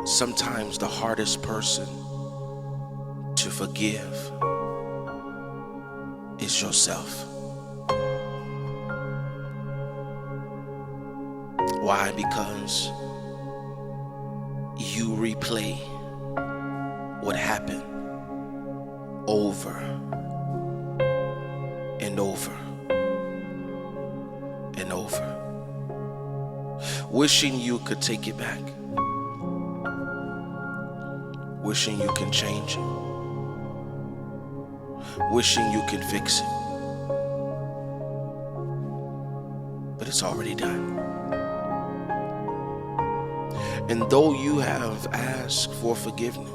Sometimes the hardest person to forgive is yourself. Why? Because you replay what happened over and over and over, wishing you could take it back, wishing you can change it, wishing you can fix it, but it's already done. And though you have asked for forgiveness,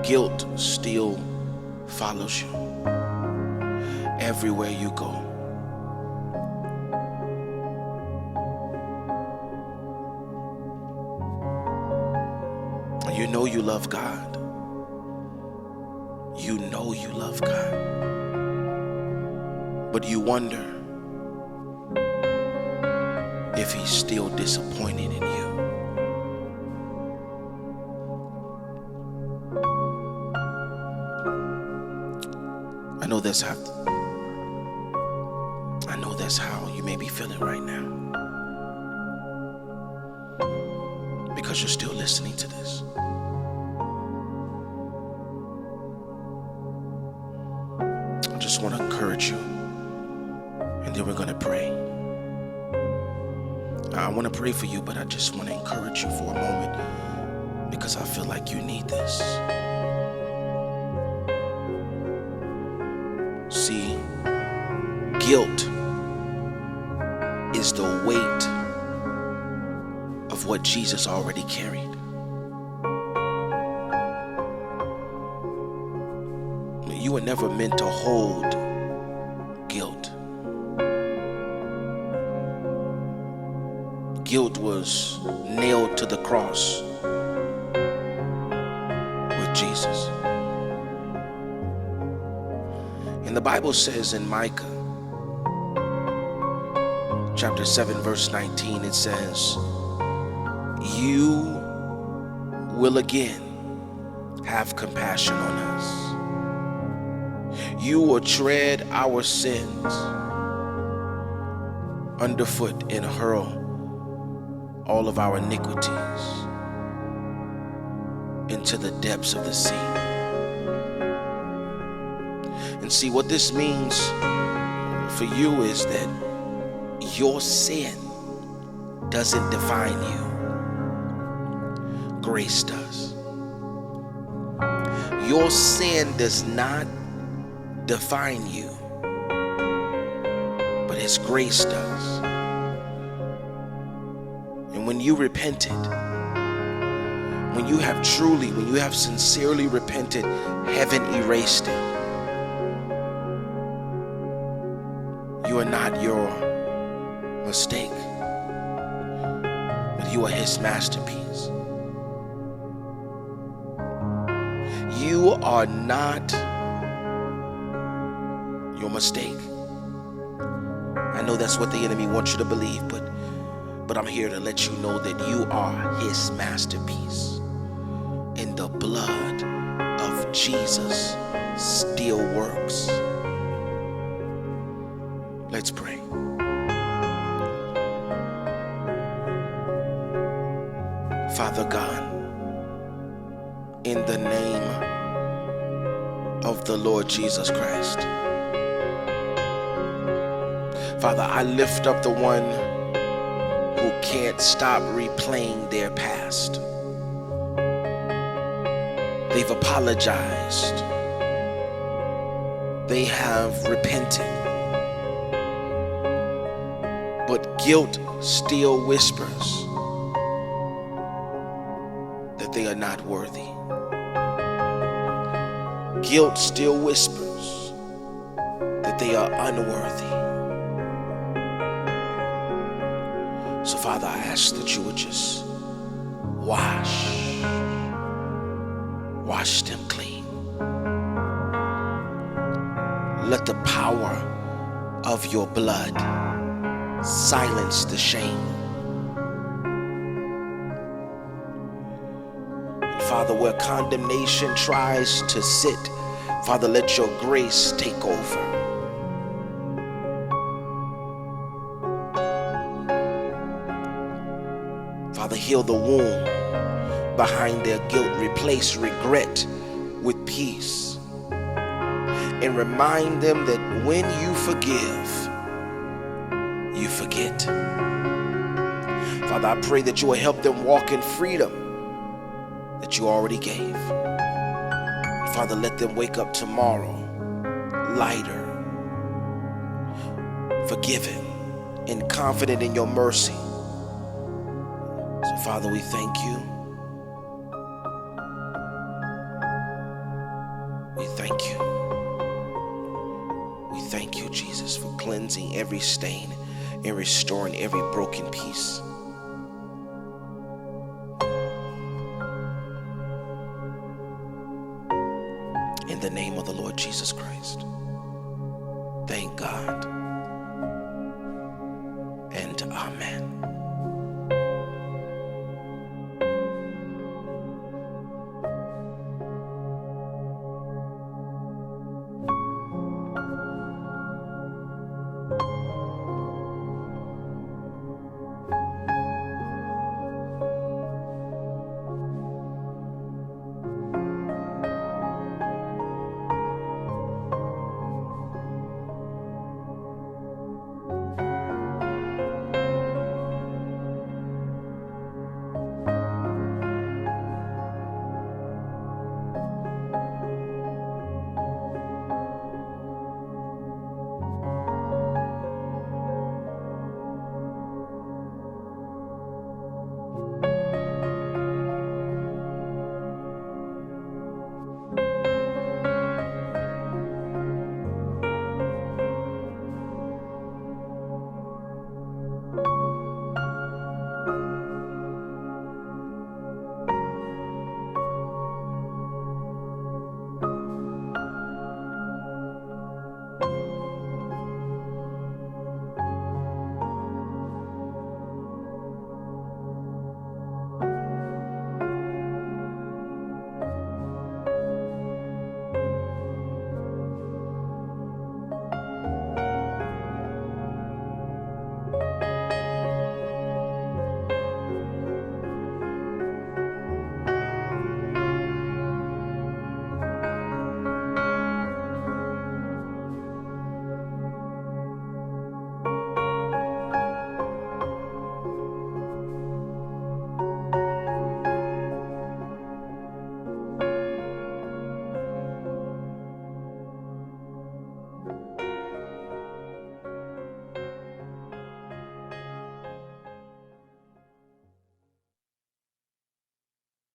guilt still follows you everywhere you go. You know you love God. You know you love God. But you wonder if he's still disappointed in you. I know that's how you may be feeling right now, because you're still listening to this. I just want to encourage you, and then we're going to pray. I want to pray for you, but I just want to encourage you for a moment, because I feel like you need this. See, guilt is the weight of what Jesus already carried. You were never meant to hold guilt. Guilt was nailed to the cross with Jesus. And the Bible says in Micah chapter 7 verse 19, it says, you will again have compassion on us. You will tread our sins underfoot and hurl all of our iniquities into the depths of the sea. And see, what this means for you is that your sin doesn't define you. Grace does. Your sin does not define you, but His grace does. And when you repented, when you have sincerely repented, heaven erased it. You are not your mistake, but you are His masterpiece. You are not your mistake. I know that's what the enemy wants you to believe, but I'm here to let you know that you are His masterpiece. And the blood of Jesus still works. Let's pray. Father God, in the name of the Lord Jesus Christ, Father, I lift up the one who can't stop replaying their past. They've apologized. They have repented. But guilt still whispers that they are not worthy. Guilt still whispers that they are unworthy. So Father, I ask that you would just wash them clean. Let the power of your blood silence the shame. Father, where condemnation tries to sit, Father, let your grace take over. Father, heal the wound behind their guilt. Replace regret with peace. And remind them that when you forgive, you forget. Father, I pray that you will help them walk in freedom that you already gave. Father, let them wake up tomorrow lighter, forgiven, and confident in your mercy. So, Father, we thank you. We thank you. We thank you, Jesus, for cleansing every stain and restoring every broken piece. In the name of the Lord Jesus Christ. Thank God. And amen.